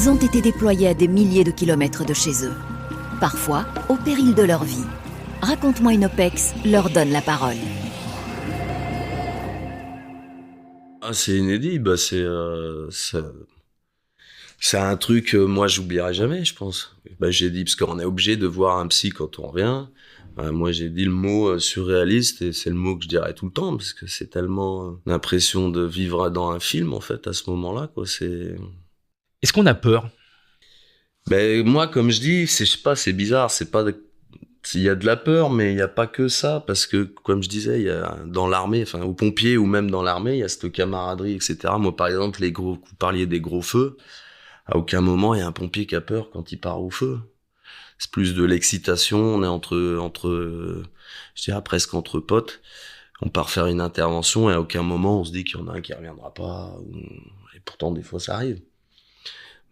Ils ont été déployés à des milliers de kilomètres de chez eux, parfois au péril de leur vie. Raconte-moi une OPEX leur donne la parole. C'est inédit, c'est un truc moi j'oublierai jamais, je pense. J'ai dit, parce qu'on est obligé de voir un psy quand on revient. Moi j'ai dit le mot surréaliste, et c'est le mot que je dirais tout le temps, parce que c'est tellement l'impression de vivre dans un film en fait à ce moment-là, quoi. Est-ce qu'on a peur? Moi, comme je dis, je sais pas, c'est bizarre, il y a de la peur, mais il y a pas que ça, parce que, comme je disais, il y a, dans l'armée, enfin, aux pompiers ou même dans l'armée, il y a cette camaraderie, etc. Moi, par exemple, vous parliez des gros feux. À aucun moment, il y a un pompier qui a peur quand il part au feu. C'est plus de l'excitation, on est je dirais presque entre potes. On part faire une intervention et à aucun moment on se dit qu'il y en a un qui reviendra pas, et pourtant, des fois, ça arrive.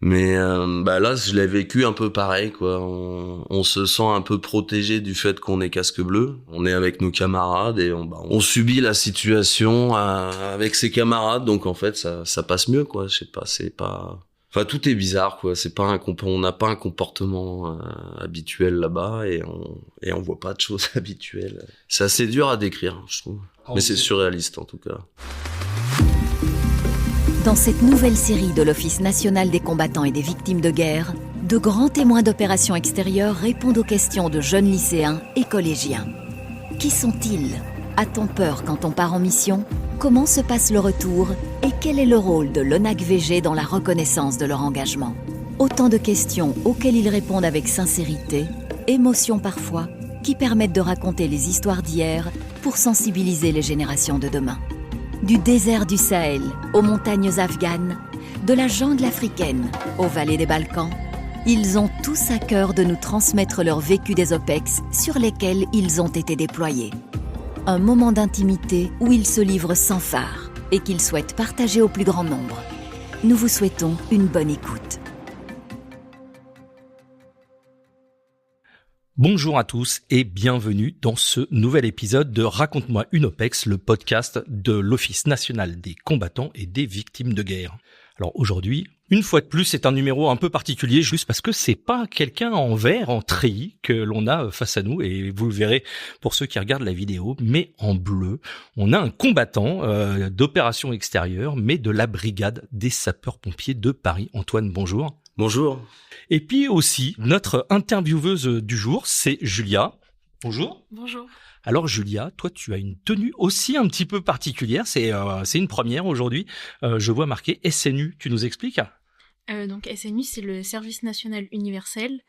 Mais là, je l'ai vécu un peu pareil, quoi. On se sent un peu protégé du fait qu'on est casque bleu. On est avec nos camarades et on subit la situation avec ses camarades. Donc en fait, ça passe mieux, quoi. Je sais pas, c'est pas. Enfin, tout est bizarre, quoi. C'est pas on n'a pas un comportement habituel là-bas et on voit pas de choses habituelles. C'est assez dur à décrire, je trouve. Mais c'est surréaliste en tout cas. Dans cette nouvelle série de l'Office national des combattants et des victimes de guerre, de grands témoins d'opérations extérieures répondent aux questions de jeunes lycéens et collégiens. Qui sont-ils? A-t-on peur quand on part en mission? Comment se passe le retour? Et quel est le rôle de l'ONAC-VG dans la reconnaissance de leur engagement? Autant de questions auxquelles ils répondent avec sincérité, émotion parfois, qui permettent de raconter les histoires d'hier pour sensibiliser les générations de demain. Du désert du Sahel aux montagnes afghanes, de la jungle africaine aux vallées des Balkans, ils ont tous à cœur de nous transmettre leur vécu des OPEX sur lesquels ils ont été déployés. Un moment d'intimité où ils se livrent sans fard et qu'ils souhaitent partager au plus grand nombre. Nous vous souhaitons une bonne écoute. Bonjour à tous et bienvenue dans ce nouvel épisode de Raconte-moi une OPEX, le podcast de l'Office national des combattants et des victimes de guerre. Alors aujourd'hui, une fois de plus, c'est un numéro un peu particulier juste parce que c'est pas quelqu'un en vert, en treillis que l'on a face à nous et vous le verrez pour ceux qui regardent la vidéo, mais en bleu. On a un combattant d'opération extérieure, mais de la brigade des sapeurs-pompiers de Paris. Antoine, bonjour. Bonjour. Et puis aussi, notre intervieweuse du jour, c'est Julia. Bonjour. Bonjour. Alors Julia, toi tu as une tenue aussi un petit peu particulière, c'est une première aujourd'hui. Je vois marqué SNU, tu nous expliques? Donc SNU, c'est le service national universel.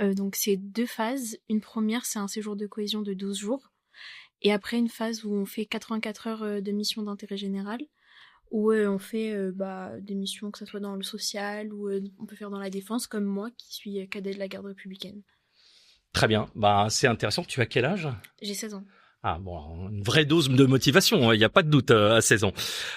Donc c'est 2 phases. Une première, c'est un séjour de cohésion de 12 jours. Et après une phase où on fait 84 heures de mission d'intérêt général, où on fait des missions, que ce soit dans le social ou on peut faire dans la défense, comme moi qui suis cadet de la garde républicaine. Très bien, c'est intéressant. Tu as quel âge? J'ai 16 ans. Ah bon, une vraie dose de motivation, il n'y a pas de doute à 16 ans.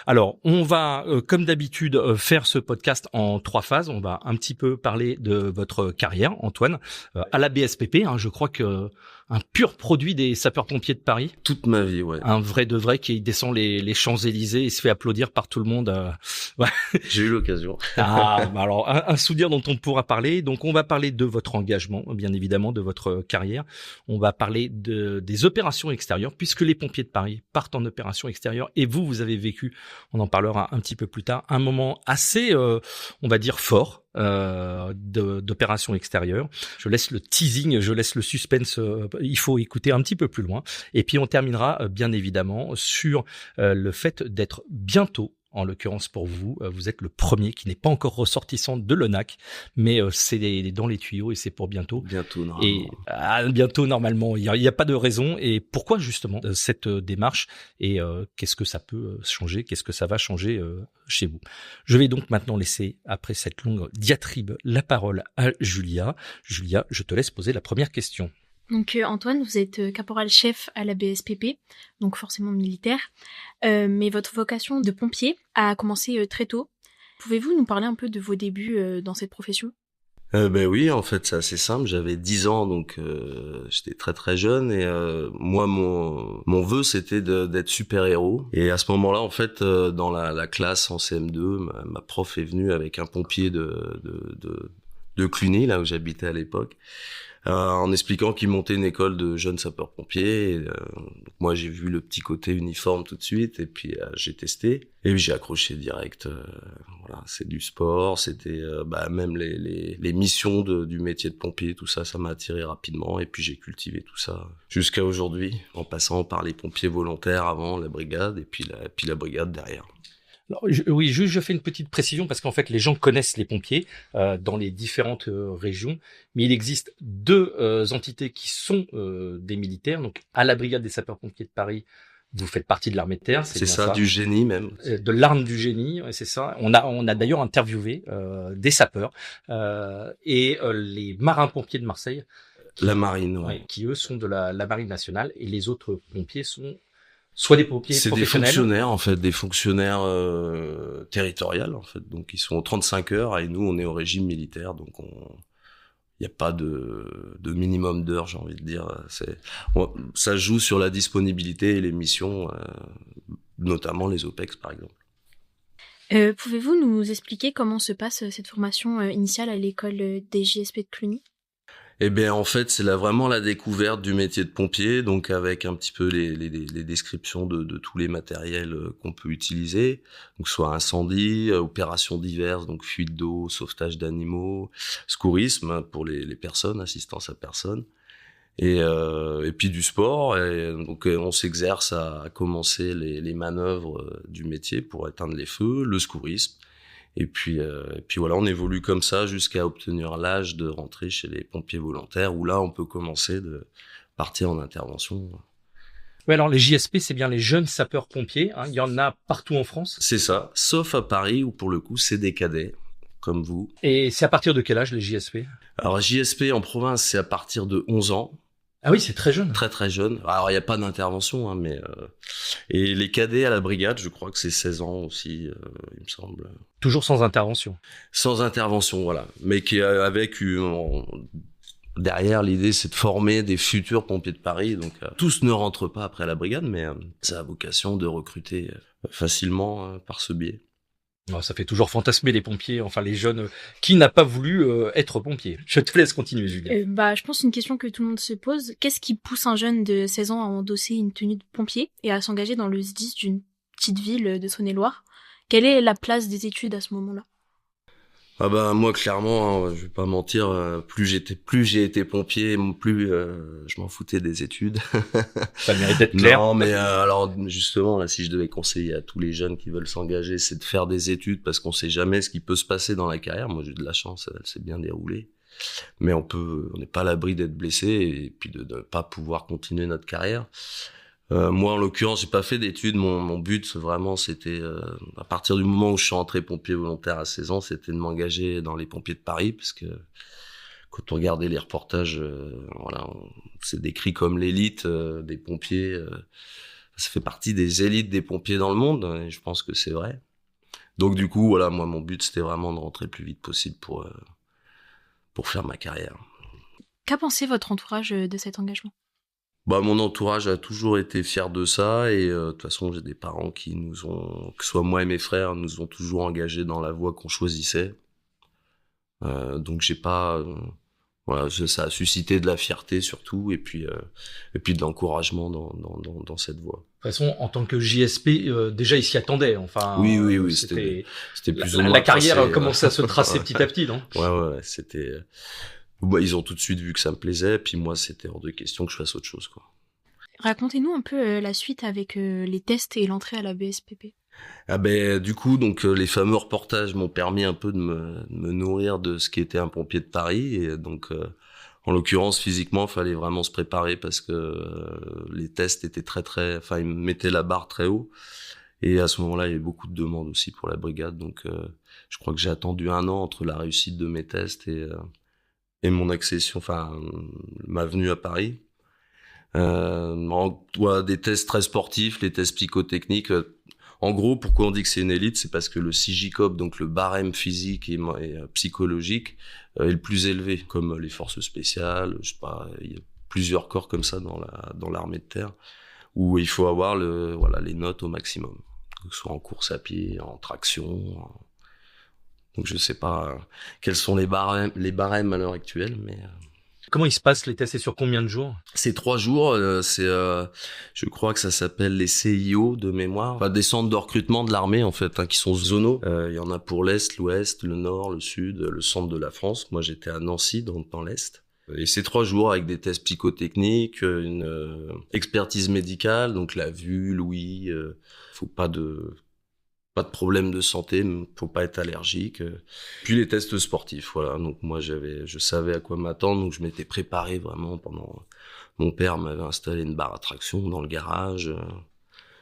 Alors, on va, comme d'habitude, faire ce podcast en 3 phases. On va un petit peu parler de votre carrière, Antoine, à la BSPP. Je crois que un pur produit des sapeurs-pompiers de Paris. Toute ma vie, ouais. Un vrai de vrai qui descend les Champs-Élysées et se fait applaudir par tout le monde. Ouais. J'ai eu l'occasion. Alors, un souvenir dont on pourra parler. Donc, on va parler de votre engagement, bien évidemment, de votre carrière. On va parler des opérations extérieures, puisque les pompiers de Paris partent en opération extérieure. Et vous avez vécu, on en parlera un petit peu plus tard, un moment assez, on va dire, fort d'opération extérieure. Je laisse le teasing, je laisse le suspense, il faut écouter un petit peu plus loin. Et puis on terminera bien évidemment sur le fait d'être bientôt, en l'occurrence pour vous, vous êtes le premier qui n'est pas encore ressortissant de l'ONAC, mais c'est dans les tuyaux et c'est pour bientôt. Bientôt, normalement. Et bientôt, normalement. Il y a pas de raison. Et pourquoi justement cette démarche et qu'est-ce que ça peut changer? Qu'est-ce que ça va changer chez vous? Je vais donc maintenant laisser, après cette longue diatribe, la parole à Julia. Julia, je te laisse poser la première question. Donc Antoine, vous êtes caporal-chef à la BSPP, donc forcément militaire, mais votre vocation de pompier a commencé très tôt. Pouvez-vous nous parler un peu de vos débuts dans cette profession ? Ben oui, en fait, c'est assez simple. J'avais 10 ans, donc j'étais très très jeune. Et moi, mon vœu, c'était d'être super-héros. Et à ce moment-là, en fait, dans la classe en CM2, ma prof est venue avec un pompier de Cluny, là où j'habitais à l'époque, en expliquant qu'il montait une école de jeunes sapeurs-pompiers. Donc moi, j'ai vu le petit côté uniforme tout de suite, et puis j'ai testé, et puis j'ai accroché direct. Voilà, c'est du sport, c'était même les missions du métier de pompier, tout ça, ça m'a attiré rapidement, et puis j'ai cultivé tout ça jusqu'à aujourd'hui, en passant par les pompiers volontaires avant, la brigade, et puis la brigade derrière. Alors, oui, juste je fais une petite précision parce qu'en fait les gens connaissent les pompiers dans les différentes régions, mais il existe deux entités qui sont des militaires. Donc à la brigade des sapeurs-pompiers de Paris, vous faites partie de l'armée de terre, c'est C'est bien ça, ça, du génie même. de l'arme du génie, ouais, c'est ça. On a d'ailleurs interviewé des sapeurs les marins-pompiers de Marseille, La marine, ouais. ouais, qui eux sont de la marine nationale, et les autres pompiers sont soit des pompiers C'est des professionnels. fonctionnaires, en fait, des fonctionnaires territoriales, en fait. Donc, ils sont aux 35 heures, et nous, on est au régime militaire, donc il n'y a pas de minimum d'heures, j'ai envie de dire. Ça joue sur la disponibilité et les missions, notamment les OPEX, par exemple. Pouvez-vous nous expliquer comment se passe cette formation initiale à l'école des JSP de Cluny? Eh bien, en fait, c'est vraiment la découverte du métier de pompier, donc avec un petit peu les descriptions de tous les matériels qu'on peut utiliser, donc soit incendie, opérations diverses, donc fuite d'eau, sauvetage d'animaux, secourisme pour les personnes, assistance à personnes, et puis du sport. Et donc, on s'exerce à commencer les manœuvres du métier pour éteindre les feux, le secourisme. Et puis voilà, on évolue comme ça jusqu'à obtenir l'âge de rentrer chez les pompiers volontaires, où là, on peut commencer de partir en intervention. Oui, alors les JSP, c'est bien les jeunes sapeurs-pompiers, hein. Il y en a partout en France. C'est ça, sauf à Paris, où pour le coup, c'est des cadets, comme vous. Et c'est à partir de quel âge les JSP? Alors, JSP en province, c'est à partir de 11 ans. Ah oui, c'est très jeune. Très très jeune. Alors, il n'y a pas d'intervention, hein, mais... Et les cadets à la brigade, je crois que c'est 16 ans aussi, il me semble. Toujours sans intervention. Sans intervention, voilà. Mais qui avec derrière, l'idée, c'est de former des futurs pompiers de Paris. Donc, tous ne rentrent pas après la brigade, mais ça a vocation de recruter facilement par ce biais. Oh, ça fait toujours fantasmer les pompiers, enfin les jeunes. Qui n'a pas voulu être pompier? Je te laisse continuer, Julia. Je pense une question que tout le monde se pose. Qu'est-ce qui pousse un jeune de 16 ans à endosser une tenue de pompier et à s'engager dans le SDIS d'une petite ville de Saône-et-Loire? Quelle est la place des études à ce moment-là? Ah bah moi clairement, hein, je vais pas mentir, plus j'ai été pompier, plus je m'en foutais des études. Ça le mérite d'être clair. Non, mais alors justement là, si je devais conseiller à tous les jeunes qui veulent s'engager, c'est de faire des études, parce qu'on sait jamais ce qui peut se passer dans la carrière. Moi j'ai eu de la chance, elle s'est bien déroulée, mais on n'est pas à l'abri d'être blessé et puis de ne pas pouvoir continuer notre carrière. Moi, en l'occurrence, j'ai pas fait d'études. Mon but, vraiment, c'était, à partir du moment où je suis entré pompier volontaire à 16 ans, c'était de m'engager dans les pompiers de Paris, parce que quand on regardait les reportages, voilà, c'est décrit comme l'élite des pompiers. Ça fait partie des élites des pompiers dans le monde, et je pense que c'est vrai. Donc, du coup, voilà, moi, mon but, c'était vraiment de rentrer le plus vite possible pour faire ma carrière. Qu'a pensé votre entourage de cet engagement? Bah, mon entourage a toujours été fier de ça, et de toute façon, j'ai des parents qui nous ont, que ce soit moi et mes frères, nous ont toujours engagés dans la voie qu'on choisissait. Donc j'ai pas, voilà, ça a suscité de la fierté surtout, et puis de l'encouragement dans cette voie. De toute façon, en tant que JSP, déjà il s'y attendait. Enfin, Oui, c'était plus ou moins la carrière tracé, commençait à se tracer petit à petit, non? Ouais, c'était. Bah, ils ont tout de suite vu que ça me plaisait, puis moi, c'était hors de question que je fasse autre chose, quoi. Racontez-nous un peu la suite avec les tests et l'entrée à la BSPP. Ah ben, du coup, donc les fameux reportages m'ont permis un peu de me nourrir de ce qui était un pompier de Paris, et donc en l'occurrence physiquement, il fallait vraiment se préparer, parce que les tests étaient enfin ils mettaient la barre très haut, et à ce moment-là, il y avait beaucoup de demandes aussi pour la brigade, donc je crois que j'ai attendu 1 an entre la réussite de mes tests et mon accession, enfin ma venue à Paris. Des tests très sportifs, les tests psychotechniques. En gros, pourquoi on dit que c'est une élite, c'est parce que le CJCOP, donc le barème physique et psychologique, est le plus élevé, comme les forces spéciales, je sais pas, il y a plusieurs corps comme ça dans l'armée de terre, où il faut avoir les notes au maximum, que ce soit en course à pied, en traction. Donc je sais pas quels sont les barèmes à l'heure actuelle, mais Comment ils se passent les tests? C'est sur combien de jours? c'est 3 jours. Je crois que ça s'appelle les CIO de mémoire, enfin, des centres de recrutement de l'armée en fait, qui sont zonaux. Il y en a pour l'est, l'ouest, le nord, le sud, le centre de la France. Moi, j'étais à Nancy, dans l'est. Et c'est 3 jours avec des tests psychotechniques, une expertise médicale, donc la vue, l'ouïe. Faut pas de problème de santé, faut pas être allergique. Puis les tests sportifs, voilà. Donc moi je savais à quoi m'attendre, donc je m'étais préparé vraiment pendant. Mon père m'avait installé une barre à traction dans le garage.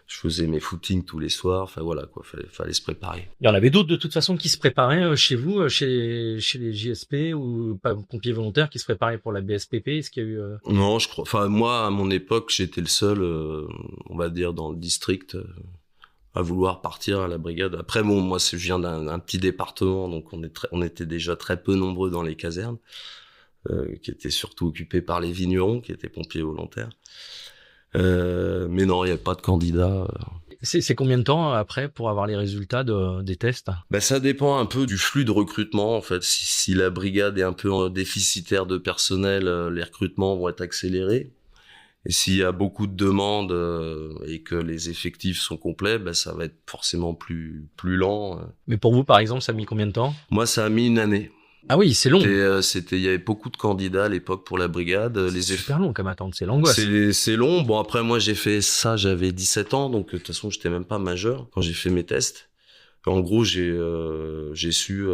Je faisais mes footings tous les soirs. Enfin voilà quoi, fallait se préparer. Il y en avait d'autres de toute façon qui se préparaient chez vous, chez les JSP ou pas pompiers volontaires qui se préparaient pour la BSPP. Est-ce qu'il y a eu Non, je crois. Enfin moi à mon époque j'étais le seul, on va dire dans le district. À vouloir partir à la brigade. Après, bon, moi, je viens d'un petit département, donc on était déjà très peu nombreux dans les casernes, qui étaient surtout occupés par les vignerons, qui étaient pompiers volontaires. Mais non, il n'y a pas de candidats. C'est combien de temps après pour avoir les résultats des tests? Ben, ça dépend un peu du flux de recrutement, en fait. Si la brigade est un peu déficitaire de personnel, les recrutements vont être accélérés. Et s'il y a beaucoup de demandes et que les effectifs sont complets, ben ça va être forcément plus lent. Mais pour vous, par exemple, ça a mis combien de temps? Moi, ça a mis une année. Ah oui, c'est long. Il y avait beaucoup de candidats à l'époque pour la brigade. C'est super long comme attente, c'est l'angoisse. C'est long. Bon, après, moi, j'ai fait ça, j'avais 17 ans, donc de toute façon, j'étais même pas majeur quand j'ai fait mes tests. En gros, j'ai su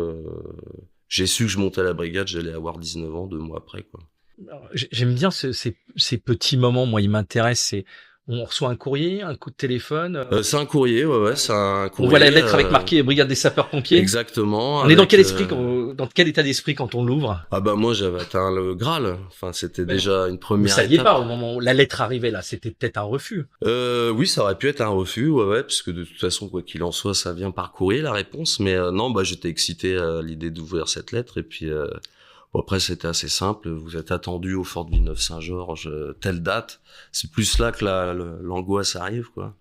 que je montais à la brigade, j'allais avoir 19 ans 2 mois après, quoi. Alors, j'aime bien ces petits moments, moi, ils m'intéressent. On reçoit un courrier, un coup de téléphone. C'est un courrier, ouais, c'est un courrier. On voit la lettre avec marqué Brigade des sapeurs-pompiers. Exactement. On est dans quel esprit, dans quel état d'esprit quand on l'ouvre? Ah bah moi j'avais atteint le Graal. Enfin c'était déjà une Vous première saviez étape. pas au moment où la lettre arrivait là, c'était peut-être un refus. Oui, ça aurait pu être un refus, ouais, parce que de toute façon quoi qu'il en soit, ça vient par courrier la réponse. Mais non, bah j'étais excité à l'idée d'ouvrir cette lettre et puis. Bon, après, c'était assez simple. Vous êtes attendu au Fort de Villeneuve-Saint-Georges, telle date. C'est plus là que l'angoisse arrive, quoi.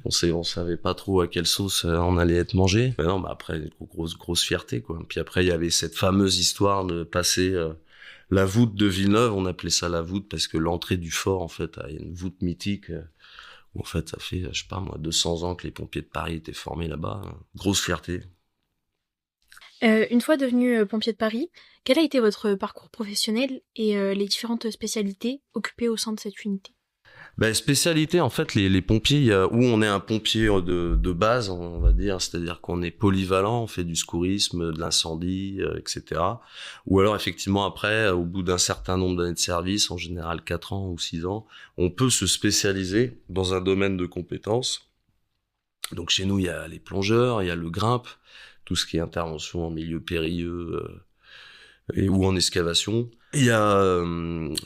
On savait pas trop à quelle sauce on allait être mangé. Mais non, bah après, grosse fierté, quoi. Puis après, il y avait cette fameuse histoire de passer la voûte de Villeneuve. On appelait ça la voûte parce que l'entrée du fort, en fait, a une voûte mythique. Où en fait, ça fait, je sais pas moi, 200 ans que les pompiers de Paris étaient formés là-bas. Grosse fierté. Une fois devenu pompier de Paris, quel a été votre parcours professionnel et les différentes spécialités occupées au sein de cette unité? Ben, spécialité, en fait, les pompiers, où on est un pompier de base, on va dire, c'est-à-dire qu'on est polyvalent, on fait du secourisme, de l'incendie, etc. Ou alors, effectivement, après, au bout d'un certain nombre d'années de service, en général 4 ans ou 6 ans, on peut se spécialiser dans un domaine de compétences. Donc, chez nous, il y a les plongeurs, il y a le grimpe, tout ce qui est intervention en milieu périlleux ou en excavation. Il y a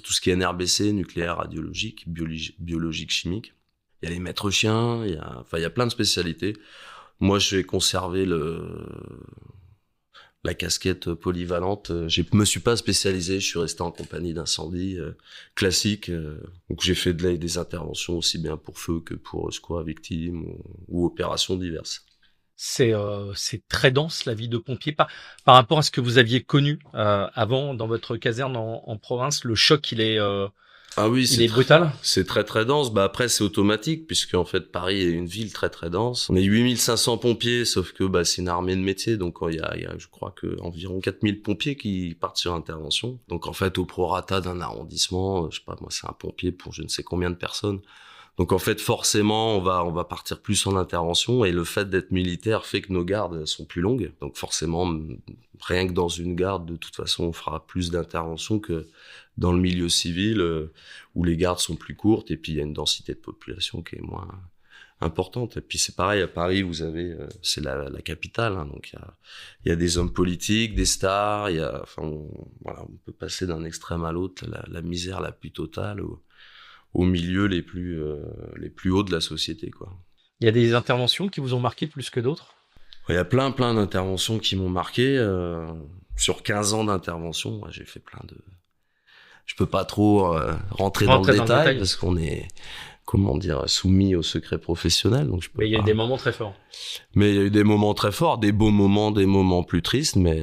tout ce qui est NRBC, nucléaire, radiologique, biologique, chimique. Il y a les maîtres chiens, il y a plein de spécialités. Moi, j'ai conservé la casquette polyvalente. Je me suis pas spécialisé, je suis resté en compagnie d'incendie classique. Donc j'ai fait des interventions aussi bien pour feu que pour secours à victimes ou opérations diverses. C'est très dense la vie de pompier par rapport à ce que vous aviez connu avant dans votre caserne en province. Le choc, il est brutal. C'est très très dense. Bah après c'est automatique puisque en fait Paris est une ville très très dense. On est 8500 pompiers, sauf que bah c'est une armée de métier, donc il y a je crois que environ 4000 pompiers qui partent sur intervention. Donc en fait au prorata d'un arrondissement, je sais pas moi c'est un pompier pour je ne sais combien de personnes. Donc en fait forcément on va partir plus en intervention et le fait d'être militaire fait que nos gardes sont plus longues. Donc forcément rien que dans une garde de toute façon on fera plus d'interventions que dans le milieu civil où les gardes sont plus courtes et puis il y a une densité de population qui est moins importante. Et puis c'est pareil à Paris, vous avez c'est la capitale, hein, donc il y a des hommes politiques, des stars, on peut passer d'un extrême à l'autre, la misère la plus totale au milieu les plus hauts de la société, quoi. Il y a des interventions qui vous ont marqué plus que d'autres? Il y a plein d'interventions qui m'ont marqué. Sur 15 ans d'intervention, moi, j'ai fait plein de... Je peux pas trop rentrer dans le détail parce qu'on est, comment dire, soumis au secret professionnel. Donc je peux Mais il y a eu des moments très forts. Mais il y a eu des moments très forts, des beaux moments, des moments plus tristes, mais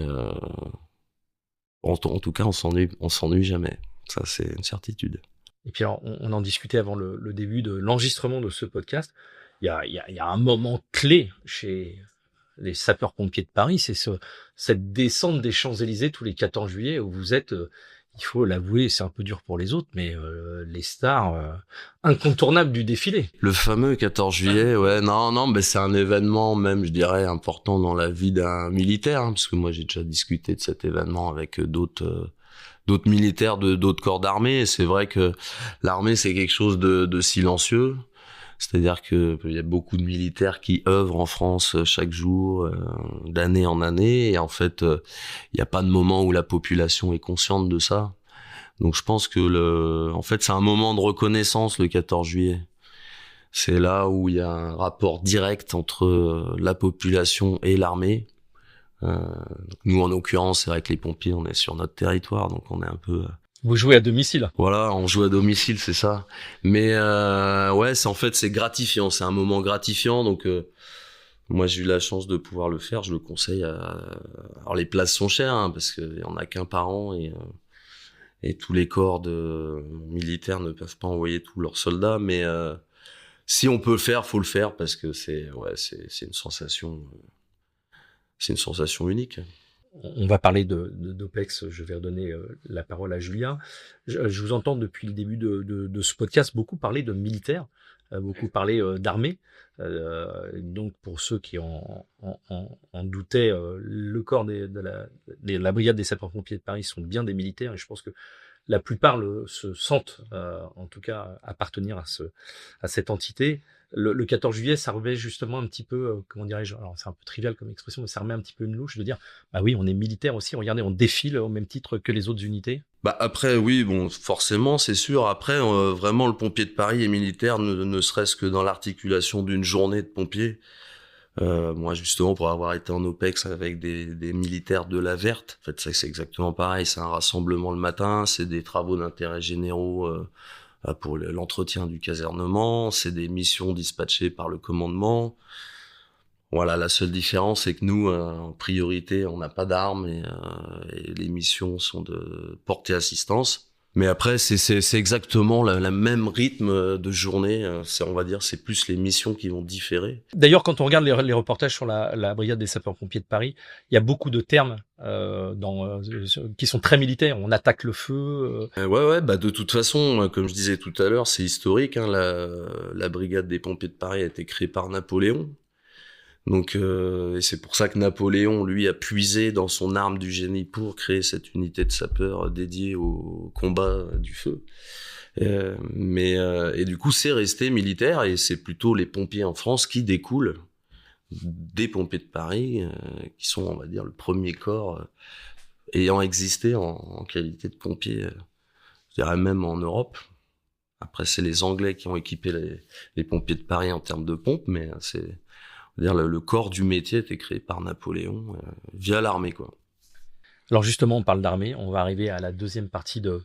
en tout cas, on s'ennuie jamais. Ça, c'est une certitude. Et puis alors, on en discutait avant le début de l'enregistrement de ce podcast. Il y a un moment clé chez les sapeurs-pompiers de Paris, c'est cette descente des Champs-Élysées tous les 14 juillet où vous êtes, il faut l'avouer, c'est un peu dur pour les autres, mais les stars incontournables du défilé. Le fameux 14 juillet, ouais, non, mais c'est un événement même, je dirais, important dans la vie d'un militaire, hein, parce que moi j'ai déjà discuté de cet événement avec d'autres militaires de d'autres corps d'armée. Et c'est vrai que l'armée c'est quelque chose de silencieux. C'est-à-dire que il y a beaucoup de militaires qui œuvrent en France chaque jour, d'année en année, et en fait, il n'y a pas de moment où la population est consciente de ça. Donc je pense que en fait, c'est un moment de reconnaissance le 14 juillet. C'est là où il y a un rapport direct entre la population et l'armée. Nous, en l'occurrence, c'est vrai que les pompiers, on est sur notre territoire, donc on est un peu... Vous jouez à domicile. Voilà, on joue à domicile, c'est ça. Mais ouais, c'est gratifiant, c'est un moment gratifiant. Donc moi j'ai eu la chance de pouvoir le faire, je le conseille. Alors les places sont chères, hein, parce qu'il y en a qu'un par an et tous les corps de militaires ne peuvent pas envoyer tous leurs soldats. Mais si on peut le faire, faut le faire parce que c'est une sensation unique. On va parler d'OPEX, je vais redonner la parole à Julien. Je vous entends depuis le début de ce podcast beaucoup parler de militaires, beaucoup parler d'armée. Donc pour ceux qui en doutaient, le corps de la brigade des sapeurs-pompiers de Paris sont bien des militaires et je pense que la plupart se sentent en tout cas appartenir à cette entité. Le 14 juillet, ça remet justement un petit peu, comment dirais-je, alors c'est un peu trivial comme expression, mais ça remet un petit peu une louche de dire, bah oui, on est militaire aussi, regardez, on défile au même titre que les autres unités. Bah après, oui, bon, forcément, c'est sûr. Après, vraiment, le pompier de Paris est militaire, ne serait-ce que dans l'articulation d'une journée de pompiers. Moi, justement, pour avoir été en OPEX avec des militaires de la Verte, en fait, ça, c'est exactement pareil. C'est un rassemblement le matin, c'est des travaux d'intérêt généraux pour l'entretien du casernement, c'est des missions dispatchées par le commandement. Voilà, la seule différence, c'est que nous, en priorité, on n'a pas d'armes et les missions sont de portée assistance. Mais après, c'est exactement la même rythme de journée. On va dire, c'est plus les missions qui vont différer. D'ailleurs, quand on regarde les reportages sur la brigade des sapeurs-pompiers de Paris, il y a beaucoup de termes qui sont très militaires. On attaque le feu. Ouais, bah de toute façon, comme je disais tout à l'heure, c'est historique. Hein, la brigade des pompiers de Paris a été créée par Napoléon. Donc, et c'est pour ça que Napoléon, lui, a puisé dans son arme du génie pour créer cette unité de sapeurs dédiée au combat du feu. Et du coup, c'est resté militaire et c'est plutôt les pompiers en France qui découlent des pompiers de Paris, qui sont, on va dire, le premier corps ayant existé en qualité de pompier, je dirais même en Europe. Après, c'est les Anglais qui ont équipé les pompiers de Paris en termes de pompes, mais c'est... C'est-à-dire le corps du métier a été créé par Napoléon via l'armée, quoi. Alors justement, on parle d'armée, on va arriver à la deuxième partie de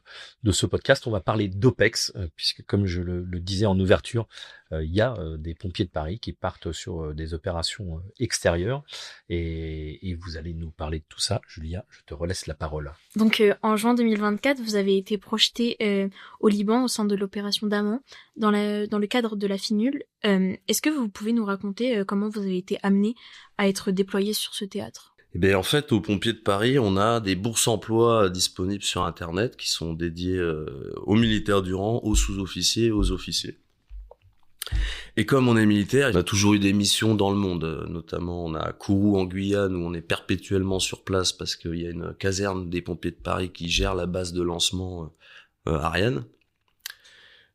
ce podcast, on va parler d'OPEX, puisque comme je le disais en ouverture, il y a des pompiers de Paris qui partent sur des opérations extérieures, et vous allez nous parler de tout ça. Julia, je te relaisse la parole. Donc en juin 2024, vous avez été projeté au Liban au sein de l'opération Daman, dans le cadre de la FINUL. Est-ce que vous pouvez nous raconter comment vous avez été amené à être déployé sur ce théâtre ? Eh bien, en fait, aux pompiers de Paris, on a des bourses emploi disponibles sur Internet qui sont dédiées aux militaires du rang, aux sous-officiers et aux officiers. Et comme on est militaire, on a toujours eu des missions dans le monde. Notamment, on a Kourou en Guyane où on est perpétuellement sur place parce qu'il y a une caserne des pompiers de Paris qui gère la base de lancement Ariane.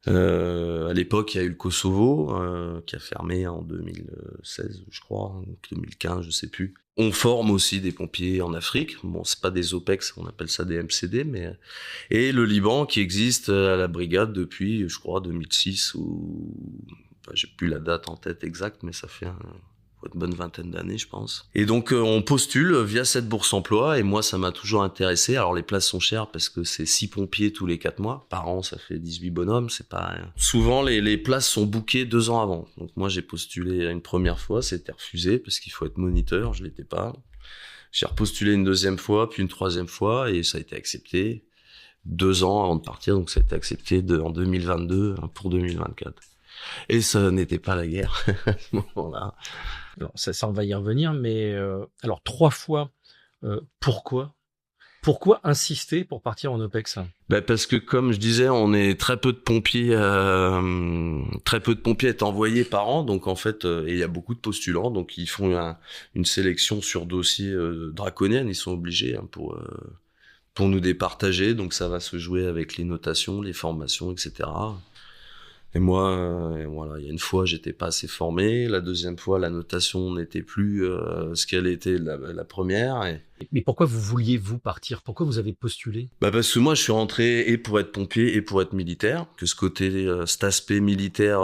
À l'époque, il y a eu le Kosovo qui a fermé en 2016, je crois, 2015, je sais plus. On forme aussi des pompiers en Afrique. Bon, c'est pas des OPEX, on appelle ça des MCD, mais et le Liban qui existe à la brigade depuis, je crois, 2006 ou enfin j'ai plus la date en tête exacte, mais ça fait une bonne vingtaine d'années, je pense. Et donc on postule via cette bourse emploi, et moi ça m'a toujours intéressé. Alors les places sont chères parce que c'est 6 pompiers tous les 4 mois. Par an, ça fait 18 bonhommes, c'est pas rien. Souvent les places sont bookées 2 ans avant. Donc moi j'ai postulé une première fois, c'était refusé parce qu'il faut être moniteur, je l'étais pas. J'ai repostulé une deuxième fois, puis une troisième fois, et ça a été accepté 2 ans avant de partir, donc ça a été accepté en 2022 pour 2024. Et ça n'était pas la guerre à ce moment-là. Alors, ça, on va y revenir, mais alors 3 fois, pourquoi insister pour partir en OPEX? Parce que comme je disais, on est très peu de pompiers est envoyé par an, donc en fait, et il y a beaucoup de postulants, donc ils font une sélection sur dossier draconienne, ils sont obligés pour nous départager, donc ça va se jouer avec les notations, les formations, etc. Et moi, voilà, il y a une fois, j'étais pas assez formé. La deuxième fois, la notation n'était plus ce qu'elle était la première. Mais pourquoi vous vouliez partir? Pourquoi vous avez postulé? Parce que moi, je suis rentré et pour être pompier et pour être militaire. Que cet aspect militaire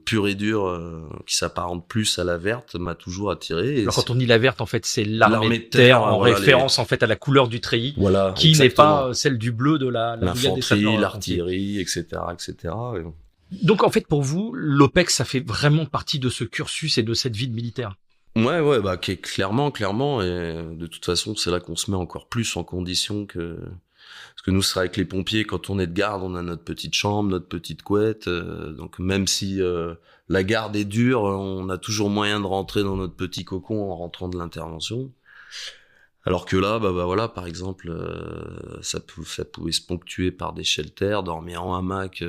pur et dur qui s'apparente plus à la verte m'a toujours attiré. Alors quand on dit la verte, en fait, c'est l'armée de terre en référence en fait à la couleur du treillis, voilà, qui n'est pas celle du bleu de la l'infanterie, l'artillerie, etc., etc. Donc en fait, pour vous, l'OPEX, ça fait vraiment partie de ce cursus et de cette vie de militaire. Ouais, clairement, et de toute façon, c'est là qu'on se met encore plus en condition parce que nous, c'est avec les pompiers, quand on est de garde, on a notre petite chambre, notre petite couette, donc même si la garde est dure, on a toujours moyen de rentrer dans notre petit cocon en rentrant de l'intervention. Alors que là, voilà, par exemple, ça pouvait se ponctuer par des shelters, dormir en hamac.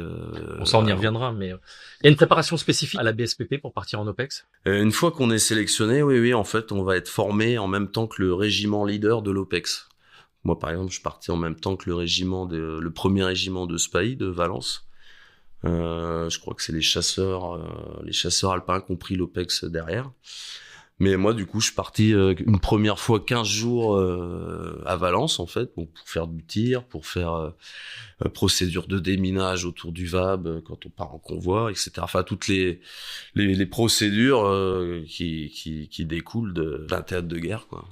Ça, on y reviendra, mais il y a une préparation spécifique à la BSPP pour partir en OPEX? Une fois qu'on est sélectionné, oui, en fait, on va être formé en même temps que le régiment leader de l'OPEX. Moi, par exemple, je suis parti en même temps que le premier régiment de SPAI de Valence. Je crois que c'est les chasseurs alpins qui ont pris l'OPEX derrière. Mais moi, du coup, je suis parti une première fois 15 jours à Valence, en fait, pour faire du tir, pour faire procédure de déminage autour du VAB quand on part en convoi, etc. Enfin, toutes les procédures qui découlent d'un théâtre de guerre, quoi.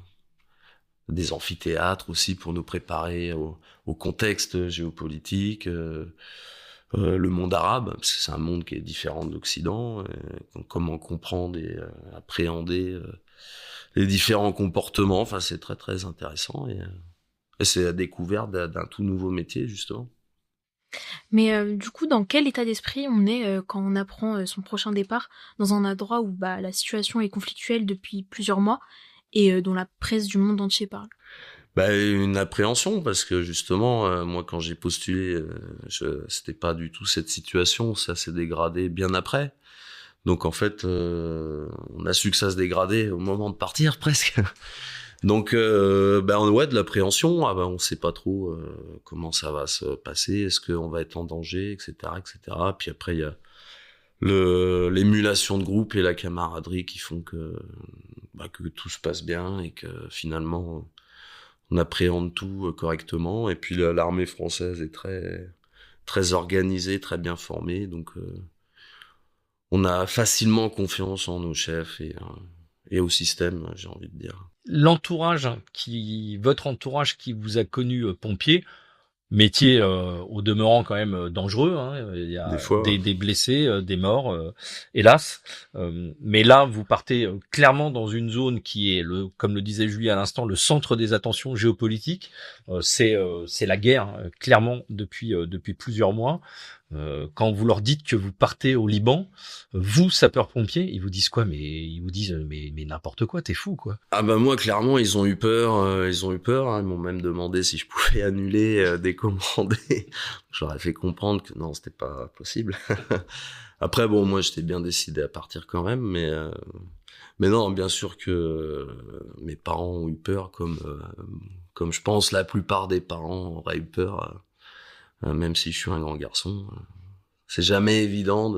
Des amphithéâtres aussi pour nous préparer au contexte géopolitique, le monde arabe, parce que c'est un monde qui est différent de l'Occident, comment comprendre et appréhender les différents comportements. Enfin, c'est très très intéressant et c'est la découverte d'un tout nouveau métier, justement. Mais du coup, dans quel état d'esprit on est quand on apprend son prochain départ dans un endroit où la situation est conflictuelle depuis plusieurs mois et dont la presse du monde entier parle? Une appréhension, parce que justement, moi quand j'ai postulé, c'était pas du tout cette situation, ça s'est dégradé bien après. Donc en fait, on a su que ça se dégradait au moment de partir presque. Donc ouais, de l'appréhension, on sait pas trop comment ça va se passer, est-ce qu'on va être en danger, etc., etc. Puis après il y a l'émulation de groupe et la camaraderie qui font que tout se passe bien et que finalement on appréhende tout correctement. Et puis l'armée française est très très organisée, très bien formée, donc on a facilement confiance en nos chefs et au système, j'ai envie de dire. Votre entourage qui vous a connu pompier, métier au demeurant quand même dangereux, hein. Il y a des blessés, des morts, hélas. Mais là, vous partez clairement dans une zone qui est, comme le disait Julie à l'instant, le centre des attentions géopolitiques. C'est la guerre, clairement, depuis plusieurs mois. Quand vous leur dites que vous partez au Liban, vous, sapeurs-pompiers, ils vous disent quoi? Ils vous disent mais n'importe quoi, t'es fou, quoi. Moi, clairement, ils ont eu peur, hein. Ils m'ont même demandé si je pouvais annuler, décommander. J'aurais fait comprendre que non, c'était pas possible. Après, moi, j'étais bien décidé à partir quand même, mais non, bien sûr que mes parents ont eu peur, comme je pense la plupart des parents auraient eu peur. Même si je suis un grand garçon, c'est jamais évident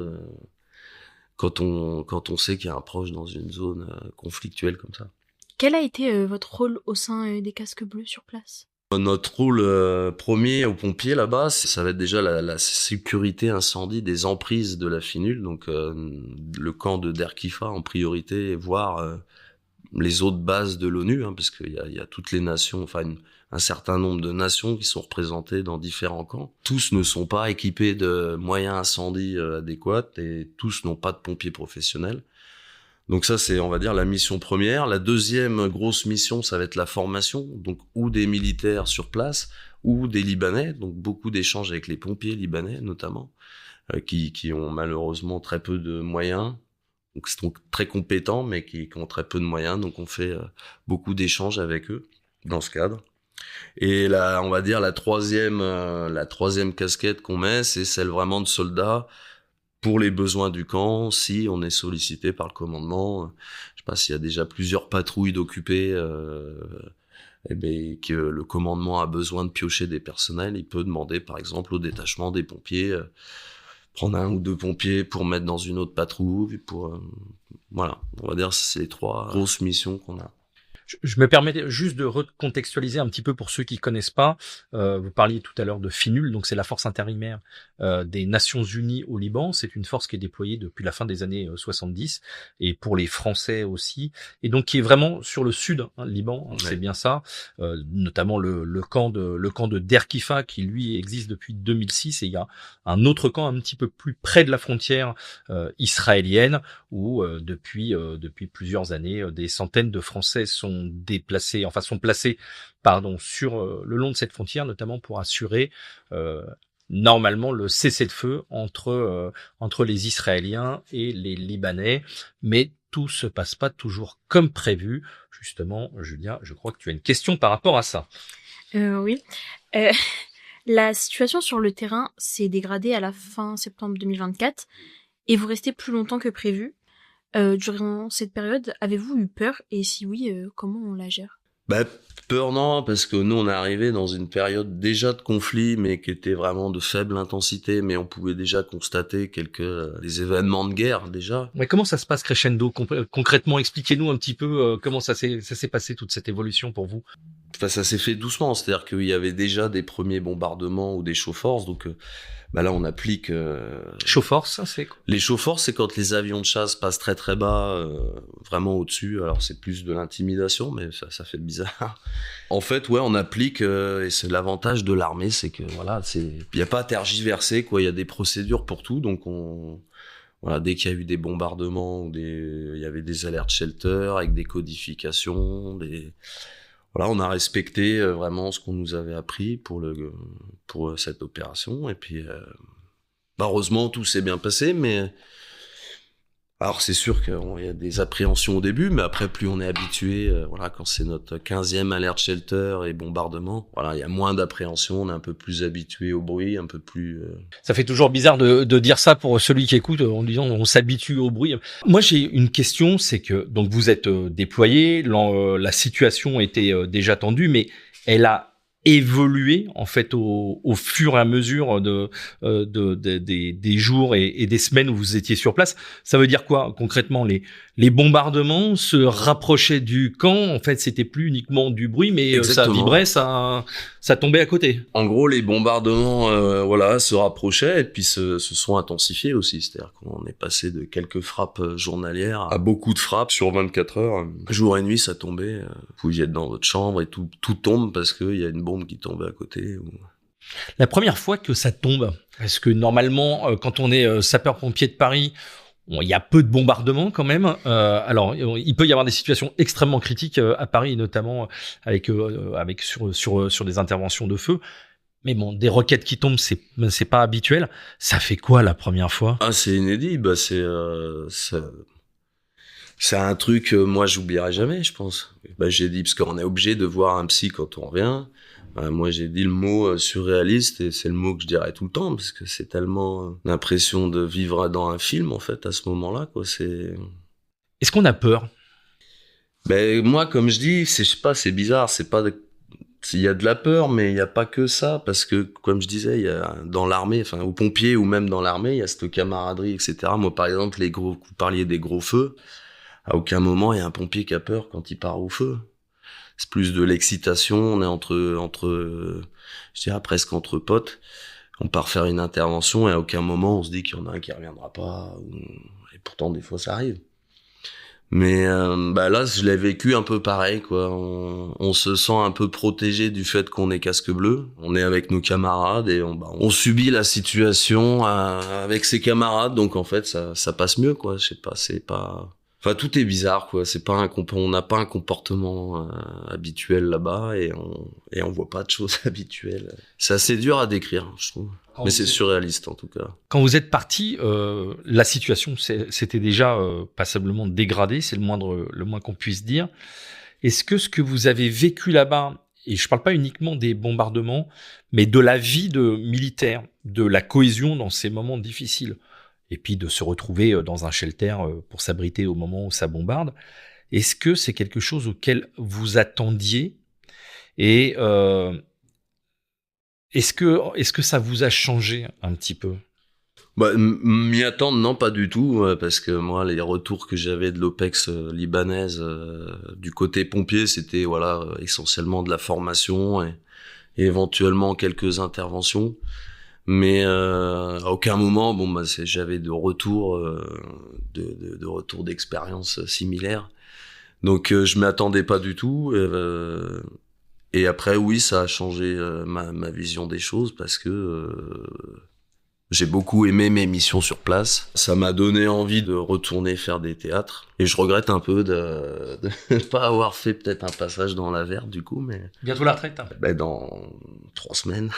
quand on sait qu'il y a un proche dans une zone conflictuelle comme ça. Quel a été votre rôle au sein des casques bleus sur place? Notre rôle premier aux pompiers là-bas, ça va être déjà la sécurité incendie des emprises de la FINUL, donc le camp de Derkifa en priorité, voire les autres bases de l'ONU, parce qu'il y a toutes les nations, enfin un certain nombre de nations qui sont représentées dans différents camps. Tous ne sont pas équipés de moyens incendie adéquats et tous n'ont pas de pompiers professionnels. Donc ça, c'est, on va dire, la mission première. La deuxième grosse mission, ça va être la formation, donc ou des militaires sur place, ou des Libanais, donc beaucoup d'échanges avec les pompiers libanais notamment, qui ont malheureusement très peu de moyens, donc ils sont très compétents, mais qui ont très peu de moyens, donc on fait beaucoup d'échanges avec eux dans ce cadre. Et là, on va dire la troisième casquette qu'on met, c'est celle vraiment de soldat, pour les besoins du camp, si on est sollicité par le commandement. Je sais pas s'il y a déjà plusieurs patrouilles d'occupés, que le commandement a besoin de piocher des personnels, il peut demander par exemple au détachement des pompiers, prendre 1 ou 2 pompiers pour mettre dans une autre patrouille, voilà, on va dire que c'est les 3 grosses missions qu'on a. Je me permets juste de recontextualiser un petit peu pour ceux qui connaissent pas. Vous parliez tout à l'heure de FINUL, donc c'est la force intérimaire des Nations Unies au Liban. C'est une force qui est déployée depuis la fin des années 70 et pour les Français aussi, et donc qui est vraiment sur le sud, Liban, Ouais. c'est bien ça. Notamment le camp de Derkifa qui lui existe depuis 2006, et il y a un autre camp un petit peu plus près de la frontière israélienne où depuis plusieurs années des centaines de Français sont placés sur le long de cette frontière, notamment pour assurer normalement le cessez-le-feu entre les Israéliens et les Libanais, mais tout se passe pas toujours comme prévu. Justement, Julia, je crois que tu as une question par rapport à ça. Oui. La situation sur le terrain s'est dégradée à la fin septembre 2024 et vous restez plus longtemps que prévu. Durant cette période, avez-vous eu peur? Et si oui, comment on la gère? Peur non, parce que nous on est arrivé dans une période déjà de conflit, mais qui était vraiment de faible intensité, mais on pouvait déjà constater des événements de guerre déjà. Mais comment ça se passe crescendo concrètement? Expliquez-nous un petit peu comment ça s'est passé, toute cette évolution pour vous. Enfin, ça s'est fait doucement, c'est-à-dire qu'il y avait déjà des premiers bombardements ou des chauds-forces, donc là on applique... Chaud-force, c'est quoi? Les chauds-forces, c'est quand les avions de chasse passent très très bas, vraiment au-dessus. Alors c'est plus de l'intimidation, mais ça fait bizarre. En fait, ouais, on applique, et c'est l'avantage de l'armée, c'est que voilà, il y a pas à tergiverser, quoi. Il y a des procédures pour tout, donc voilà, dès qu'il y a eu des bombardements ou il y avait des alertes shelter avec des codifications, voilà, on a respecté vraiment ce qu'on nous avait appris pour cette opération, et puis heureusement tout s'est bien passé, mais alors c'est sûr qu'il y a des appréhensions au début, mais après plus on est habitué, voilà, quand c'est notre 15e alerte shelter et bombardement, voilà, il y a moins d'appréhension, on est un peu plus habitué au bruit, un peu plus... Ça fait toujours bizarre de dire ça pour celui qui écoute en disant on s'habitue au bruit. Moi j'ai une question, c'est que donc vous êtes déployé, la situation était déjà tendue, mais elle a évolué en fait au fur et à mesure des jours et des semaines où vous étiez sur place. Ça veut dire quoi concrètement? Les bombardements se rapprochaient du camp, en fait c'était plus uniquement du bruit, mais Exactement. ça vibrait, ça tombait à côté. En gros, les bombardements voilà, se rapprochaient et puis se sont intensifiés aussi. C'est-à-dire qu'on est passé de quelques frappes journalières à beaucoup de frappes sur 24 heures. Jour et nuit, ça tombait. Vous pouviez être dans votre chambre et tout tombe parce qu'il y a une bombe qui tombe à côté. La première fois que ça tombe, parce que normalement, quand on est sapeur-pompier de Paris, il y a peu de bombardements quand même. Alors, il peut y avoir des situations extrêmement critiques à Paris, notamment avec sur des interventions de feu. Mais bon, des roquettes qui tombent, c'est pas habituel. Ça fait quoi la première fois? Ah, c'est inédit. C'est un truc, moi, j'oublierai jamais, je pense. J'ai dit, parce qu'on est obligé de voir un psy quand on revient. Moi, j'ai dit le mot surréaliste, et c'est le mot que je dirais tout le temps, parce que c'est tellement l'impression de vivre dans un film, en fait, à ce moment-là, quoi. Est-ce qu'on a peur? Moi, comme je dis, je sais pas, c'est bizarre, il y a de la peur, mais il n'y a pas que ça, parce que, comme je disais, il y a dans l'armée, enfin, aux pompiers ou même dans l'armée, il y a cette camaraderie, etc. Moi, par exemple, vous parliez des gros feux. À aucun moment, il y a un pompier qui a peur quand il part au feu. c'est plus de l'excitation. On est je dirais presque entre potes. On part faire une intervention et à aucun moment on se dit qu'il y en a un qui reviendra pas. Et pourtant des fois ça arrive. Mais là, je l'ai vécu un peu pareil, quoi. On se sent un peu protégé du fait qu'on est casque bleu. On est avec nos camarades et on subit la situation avec ses camarades. Donc en fait, ça passe mieux, quoi. Je sais pas, c'est pas. Enfin, tout est bizarre, quoi. C'est pas on n'a pas un comportement habituel là-bas et on voit pas de choses habituelles. C'est assez dur à décrire, je trouve. Mais c'est surréaliste en tout cas. Quand vous êtes parti, la situation c'était déjà passablement dégradée, c'est le moins qu'on puisse dire. Est-ce que ce que vous avez vécu là-bas, et je parle pas uniquement des bombardements, mais de la vie de militaire, de la cohésion dans ces moments difficiles, et puis de se retrouver dans un shelter pour s'abriter au moment où ça bombarde, est-ce que c'est quelque chose auquel vous attendiez et est-ce que ça vous a changé un petit peu? M'y attendre, non, pas du tout, parce que moi, les retours que j'avais de l'OPEX libanaise du côté pompier, c'était essentiellement de la formation et éventuellement quelques interventions. Mais à aucun moment, j'avais de retour de retour d'expérience similaire. Donc je m'attendais pas du tout. Et après, oui, ça a changé ma vision des choses parce que j'ai beaucoup aimé mes missions sur place. Ça m'a donné envie de retourner faire des théâtres. Et je regrette un peu de ne pas avoir fait peut-être un passage dans la Verte, du coup. Mais bientôt la retraite, hein. Dans 3 semaines.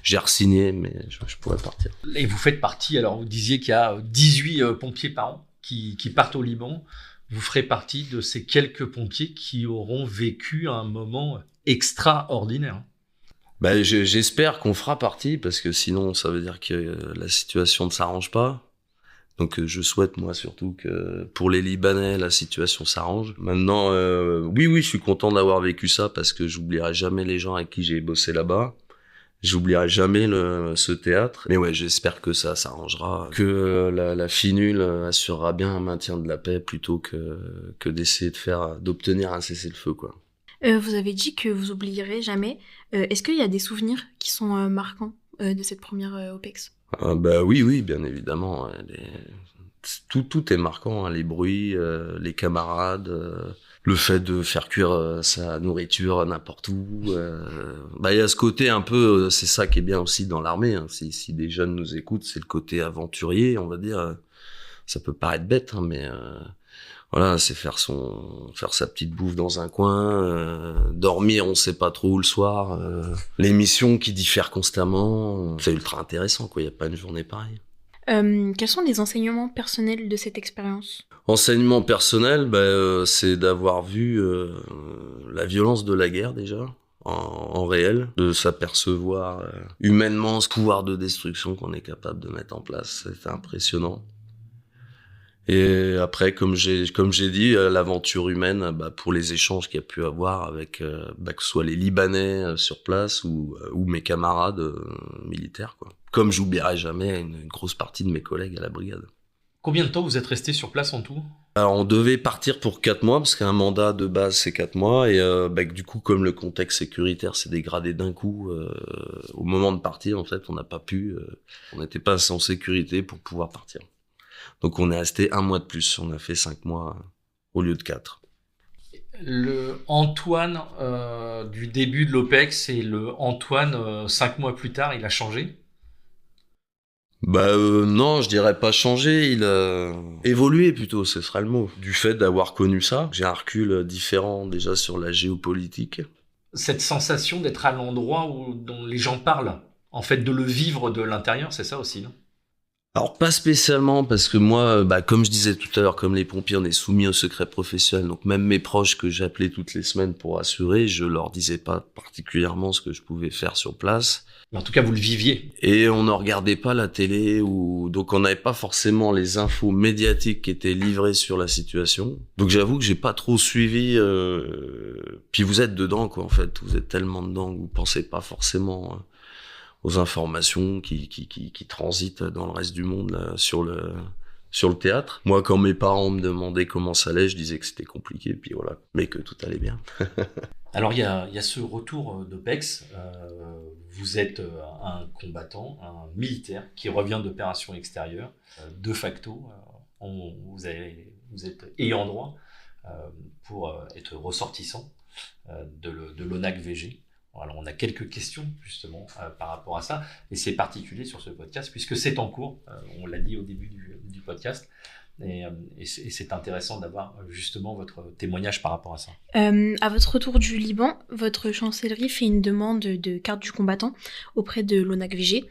J'ai re-signé, mais je pourrais partir. Et vous faites partie, alors vous disiez qu'il y a 18 pompiers par an qui partent au Liban. Vous ferez partie de ces quelques pompiers qui auront vécu un moment extraordinaire. J'espère qu'on fera partie, parce que sinon ça veut dire que la situation ne s'arrange pas. Donc je souhaite moi surtout que pour les Libanais la situation s'arrange. Maintenant, oui, je suis content d'avoir vécu ça parce que j'oublierai jamais les gens avec qui j'ai bossé là-bas. J'oublierai jamais ce théâtre. Mais ouais, j'espère que ça s'arrangera, que la finule assurera bien un maintien de la paix plutôt que d'essayer d'obtenir un cessez-le-feu, quoi. Vous avez dit que vous oublierez jamais. Est-ce qu'il y a des souvenirs qui sont marquants de cette première OPEX? Oui, bien évidemment. Tout est marquant, hein, les bruits, les camarades, le fait de faire cuire sa nourriture n'importe où. Il y a ce côté un peu, c'est ça qui est bien aussi dans l'armée. Hein. Si des jeunes nous écoutent, c'est le côté aventurier, on va dire. Ça peut paraître bête, hein, mais c'est faire sa petite bouffe dans un coin, dormir on sait pas trop où le soir, les missions qui diffèrent constamment, c'est ultra intéressant, quoi. Il y a pas une journée pareille. Quels sont les enseignements personnels de cette expérience? Enseignement personnel, c'est d'avoir vu la violence de la guerre déjà en réel, de s'apercevoir humainement ce pouvoir de destruction qu'on est capable de mettre en place. C'était impressionnant. Et après, comme j'ai dit, l'aventure humaine, pour les échanges qu'il y a pu avoir avec, que ce soit les Libanais sur place ou mes camarades militaires, quoi. Comme j'oublierai jamais une grosse partie de mes collègues à la brigade. Combien de temps vous êtes resté sur place en tout? Alors, on devait partir pour 4 mois, parce qu'un mandat de base, c'est 4 mois. Et du coup, comme le contexte sécuritaire s'est dégradé d'un coup, au moment de partir, en fait, on n'a pas pu... on n'était pas assez en sécurité pour pouvoir partir. Donc on est resté 1 mois de plus, on a fait 5 mois au lieu de 4. Le Antoine du début de l'OPEX et le Antoine 5 mois plus tard, il a changé? Non, je dirais pas changé, il a évolué plutôt, ce serait le mot. Du fait d'avoir connu ça, j'ai un recul différent déjà sur la géopolitique. Cette sensation d'être à l'endroit dont les gens parlent, en fait de le vivre de l'intérieur, c'est ça aussi, non? Alors pas spécialement, parce que moi, comme je disais tout à l'heure, comme les pompiers, on est soumis au secret professionnel, donc même mes proches que j'appelais toutes les semaines pour assurer, je leur disais pas particulièrement ce que je pouvais faire sur place. Mais en tout cas, vous le viviez. Et on ne regardait pas la télé, donc on n'avait pas forcément les infos médiatiques qui étaient livrées sur la situation. Donc j'avoue que j'ai pas trop suivi. Puis vous êtes dedans, quoi, en fait. Vous êtes tellement dedans que vous pensez pas forcément aux informations qui transitent dans le reste du monde là, sur le théâtre. Moi, quand mes parents me demandaient comment ça allait, je disais que c'était compliqué, puis voilà, mais que tout allait bien. Alors il y a ce retour d'OPEX. Vous êtes un combattant, un militaire qui revient d'opérations extérieures. De facto, vous êtes ayant droit pour être ressortissant de l'ONAC VG. Alors on a quelques questions justement par rapport à ça, et c'est particulier sur ce podcast puisque c'est en cours. On l'a dit au début du podcast. Et c'est intéressant d'avoir justement votre témoignage par rapport à ça. À votre retour du Liban, votre chancellerie fait une demande de carte du combattant auprès de l'ONAC-VG.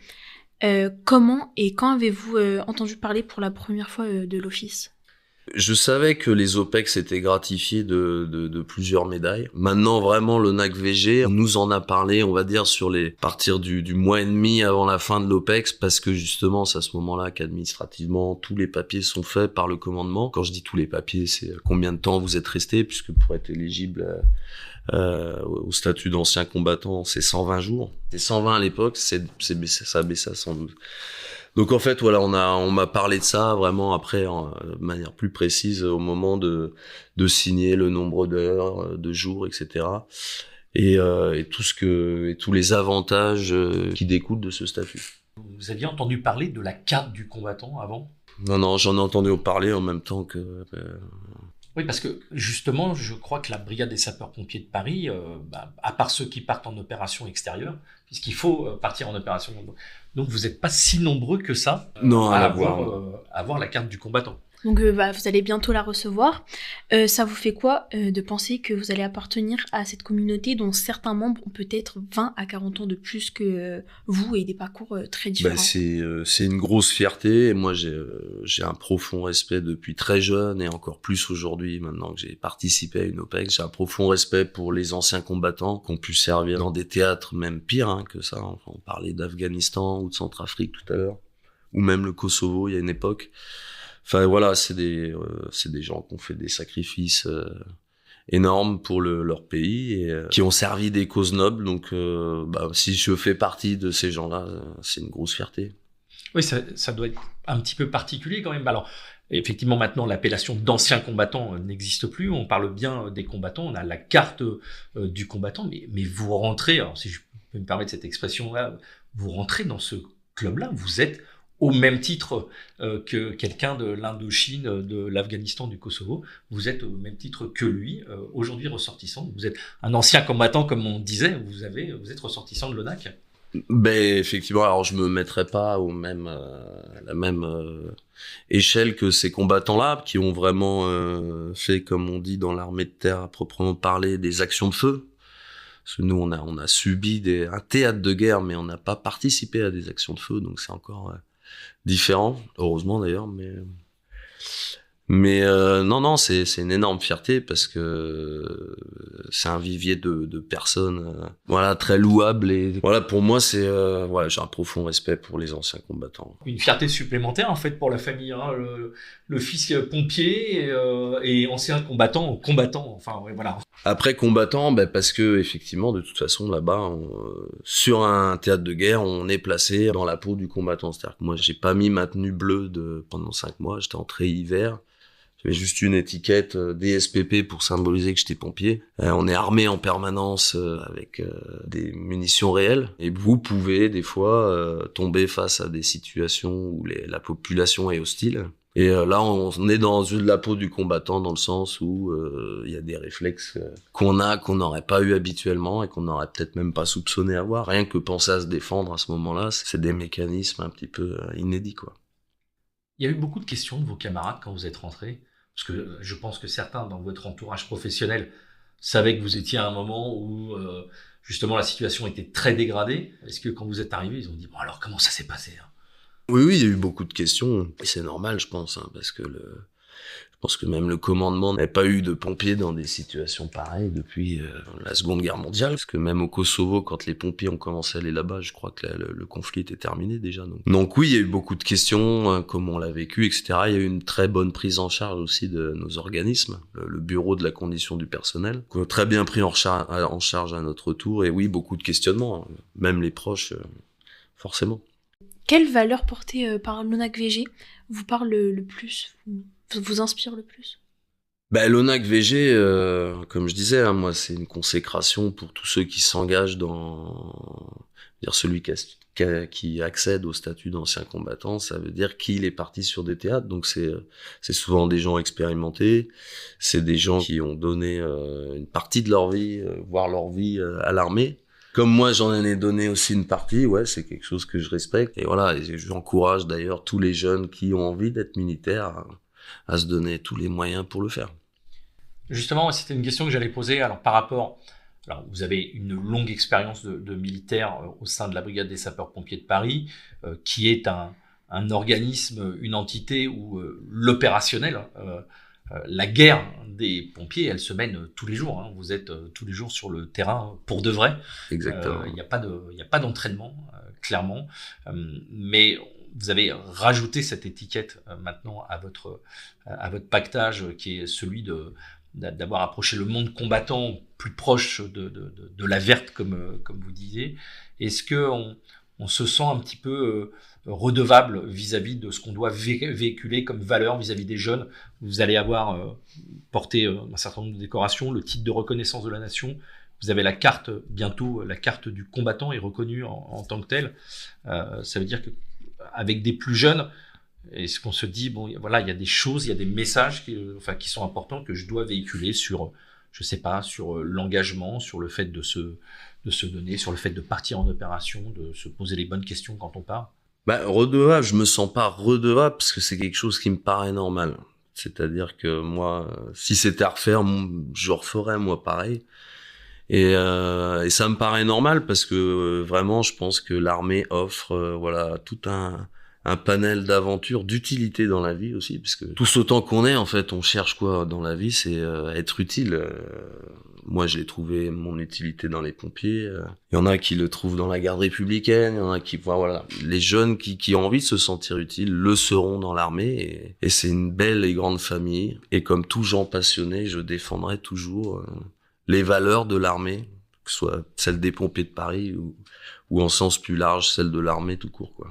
Comment et quand avez-vous entendu parler pour la première fois de l'office ? Je savais que les OPEX étaient gratifiés de plusieurs médailles. Maintenant, vraiment, l'ONAC VG nous en a parlé, on va dire, sur partir du mois et demi avant la fin de l'OPEX, parce que justement, c'est à ce moment-là qu'administrativement, tous les papiers sont faits par le commandement. Quand je dis tous les papiers, c'est combien de temps vous êtes resté, puisque pour être éligible au statut d'ancien combattant, c'est 120 jours. C'était 120 à l'époque, ça a baissé à 112. Donc en fait, voilà, on m'a parlé de ça vraiment après, de manière plus précise, au moment de signer le nombre d'heures, de jours, etc. Et tous les avantages qui découlent de ce statut. Vous aviez entendu parler de la carte du combattant avant ? Non, j'en ai entendu parler en même temps que... Oui, parce que justement, je crois que la brigade des sapeurs-pompiers de Paris, à part ceux qui partent en opération extérieure, puisqu'il faut partir en opération, donc vous n'êtes pas si nombreux que ça à avoir la carte du combattant. Donc vous allez bientôt la recevoir. Ça vous fait quoi de penser que vous allez appartenir à cette communauté dont certains membres ont peut-être 20 à 40 ans de plus que vous et des parcours très différents ? C'est une grosse fierté. Et moi, j'ai un profond respect depuis très jeune et encore plus aujourd'hui, maintenant que j'ai participé à une OPEX. J'ai un profond respect pour les anciens combattants qui ont pu servir dans des théâtres même pires que ça. Enfin, on parlait d'Afghanistan ou de Centrafrique tout à l'heure, ou même le Kosovo, il y a une époque. Enfin voilà, c'est des gens qui ont fait des sacrifices énormes pour leur pays et qui ont servi des causes nobles. Donc si je fais partie de ces gens-là, c'est une grosse fierté. Oui, ça doit être un petit peu particulier quand même. Alors effectivement, maintenant l'appellation d'ancien combattant n'existe plus. On parle bien des combattants. On a la carte du combattant, mais vous rentrez. Alors si je peux me permettre cette expression-là, vous rentrez dans ce club-là. Vous êtes au même titre que quelqu'un de l'Indochine, de l'Afghanistan, du Kosovo, vous êtes au même titre que lui, aujourd'hui ressortissant. Vous êtes un ancien combattant, comme on disait, vous êtes ressortissant de l'ONAC. Effectivement, alors je me mettrais pas à la même échelle que ces combattants-là, qui ont vraiment fait, comme on dit dans l'armée de terre à proprement parler, des actions de feu. Parce que nous, on a subi un théâtre de guerre, mais on n'a pas participé à des actions de feu, donc c'est encore différent, heureusement d'ailleurs, mais non, c'est une énorme fierté parce que c'est un vivier de personnes, très louables et voilà, pour moi c'est j'ai un profond respect pour les anciens combattants. Une fierté supplémentaire en fait pour la famille, le fils pompier et ancien combattant, enfin ouais, voilà. Après combattant, parce que effectivement de toute façon là-bas sur un théâtre de guerre, on est placé dans la peau du combattant. C'est-à-dire que moi j'ai pas mis ma tenue bleue pendant 5 mois, j'étais en treillis vert. J'avais juste une étiquette DSPP pour symboliser que j'étais pompier. On est armé en permanence avec des munitions réelles. Et vous pouvez des fois tomber face à des situations où la population est hostile. Et là, on est dans la peau du combattant dans le sens où il y a des réflexes qu'on n'aurait pas eu habituellement et qu'on n'aurait peut-être même pas soupçonné avoir. Rien que penser à se défendre à ce moment-là, c'est des mécanismes un petit peu inédits, quoi. Il y a eu beaucoup de questions de vos camarades quand vous êtes rentrés, parce que je pense que certains dans votre entourage professionnel savaient que vous étiez à un moment où justement la situation était très dégradée. Est-ce que quand vous êtes arrivés, ils ont dit « Bon alors, comment ça s'est passé ?» Oui, il y a eu beaucoup de questions. Et c'est normal, je pense, parce que je pense que même le commandement n'avait pas eu de pompiers dans des situations pareilles depuis la Seconde Guerre mondiale. Parce que même au Kosovo, quand les pompiers ont commencé à aller là-bas, je crois que le conflit était terminé déjà. Donc oui, il y a eu beaucoup de questions, comment on l'a vécu, etc. Il y a eu une très bonne prise en charge aussi de nos organismes, le bureau de la condition du personnel, qu'on a très bien pris en charge à notre retour. Et oui, beaucoup de questionnements, même les proches, forcément. Quelle valeur portée par l'ONAC VG vous parle le plus, vous inspire le plus ? L'ONAC VG, comme je disais, hein, moi, c'est une consécration pour tous ceux qui s'engagent dire celui qui accède au statut d'ancien combattant, ça veut dire qu'il est parti sur des théâtres. Donc c'est souvent des gens expérimentés, c'est des gens qui ont donné une partie de leur vie, voire leur vie à l'armée. Comme moi, j'en ai donné aussi une partie, ouais, c'est quelque chose que je respecte. Et voilà, et j'encourage d'ailleurs tous les jeunes qui ont envie d'être militaires à se donner tous les moyens pour le faire. Justement, c'était une question que j'allais poser. Alors, vous avez une longue expérience de militaire au sein de la Brigade des sapeurs-pompiers de Paris, qui est un organisme, une entité où l'opérationnel, la guerre des pompiers, elle se mène tous les jours. Hein. Vous êtes tous les jours sur le terrain pour de vrai. Exactement. Il n'y a pas d'entraînement, clairement. Mais vous avez rajouté cette étiquette maintenant à votre pactage, qui est celui d'avoir approché le monde combattant plus proche de la verte, comme vous disiez. Est-ce que on se sent un petit peu redevable vis-à-vis de ce qu'on doit véhiculer comme valeur vis-à-vis des jeunes? Vous allez avoir porté un certain nombre de décorations, le titre de reconnaissance de la nation. Vous avez la carte, bientôt, la carte du combattant est reconnue en tant que telle. Ça veut dire que avec des plus jeunes, est-ce qu'on se dit, bon, voilà, il y a des choses, il y a des messages qui sont importants que je dois véhiculer sur, je sais pas, sur l'engagement, sur le fait de se donner, sur le fait de partir en opération, de se poser les bonnes questions quand on part? Redevable, je me sens pas redevable parce que c'est quelque chose qui me paraît normal. C'est-à-dire que moi, si c'était à refaire, je referais moi pareil. Et ça me paraît normal parce que vraiment, je pense que l'armée offre tout un panel d'aventures, d'utilité dans la vie aussi, parce que tous autant qu'on est, en fait, on cherche quoi dans la vie, c'est être utile. Moi, j'ai trouvé mon utilité dans les pompiers. Il y en a qui le trouvent dans la garde républicaine. Il y en a qui, les jeunes qui ont envie de se sentir utiles le seront dans l'armée. Et c'est une belle et grande famille. Et comme tout gens passionné, je défendrai toujours les valeurs de l'armée, que ce soit celle des pompiers de Paris ou en sens plus large, celle de l'armée tout court, quoi.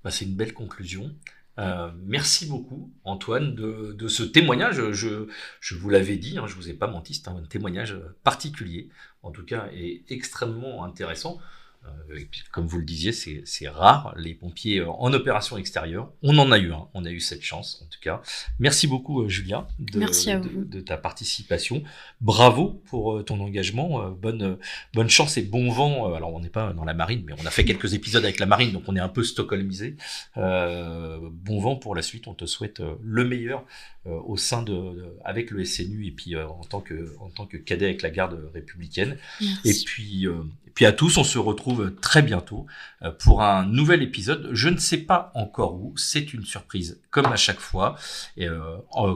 C'est une belle conclusion. Merci beaucoup, Antoine, de ce témoignage. Je vous l'avais dit, hein, je vous ai pas menti, c'est un témoignage particulier, en tout cas, et extrêmement intéressant. Et puis, comme vous le disiez, c'est rare, les pompiers en opération extérieure. On en a eu un, on a eu cette chance, en tout cas. Merci beaucoup, Julia, Merci à vous. de ta participation. Bravo pour ton engagement. Bonne chance et bon vent. Alors, on n'est pas dans la marine, mais on a fait quelques épisodes avec la marine, donc on est un peu stockholmisé. Bon vent pour la suite. On te souhaite le meilleur au sein avec le SNU et puis en tant que cadet avec la garde républicaine. Merci. Et puis à tous, on se retrouve très bientôt pour un nouvel épisode. Je ne sais pas encore où, c'est une surprise comme à chaque fois. Et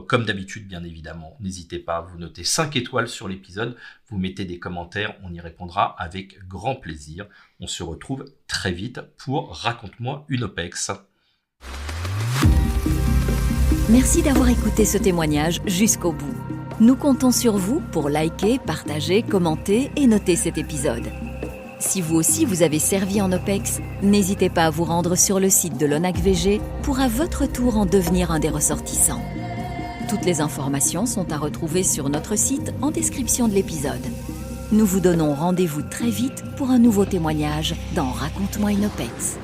comme d'habitude, bien évidemment, n'hésitez pas, vous notez 5 étoiles sur l'épisode, vous mettez des commentaires, on y répondra avec grand plaisir. On se retrouve très vite pour Raconte-moi une OPEX. Merci d'avoir écouté ce témoignage jusqu'au bout. Nous comptons sur vous pour liker, partager, commenter et noter cet épisode. Si vous aussi vous avez servi en OPEX, n'hésitez pas à vous rendre sur le site de l'ONAC VG pour à votre tour en devenir un des ressortissants. Toutes les informations sont à retrouver sur notre site en description de l'épisode. Nous vous donnons rendez-vous très vite pour un nouveau témoignage dans Raconte-moi une OPEX.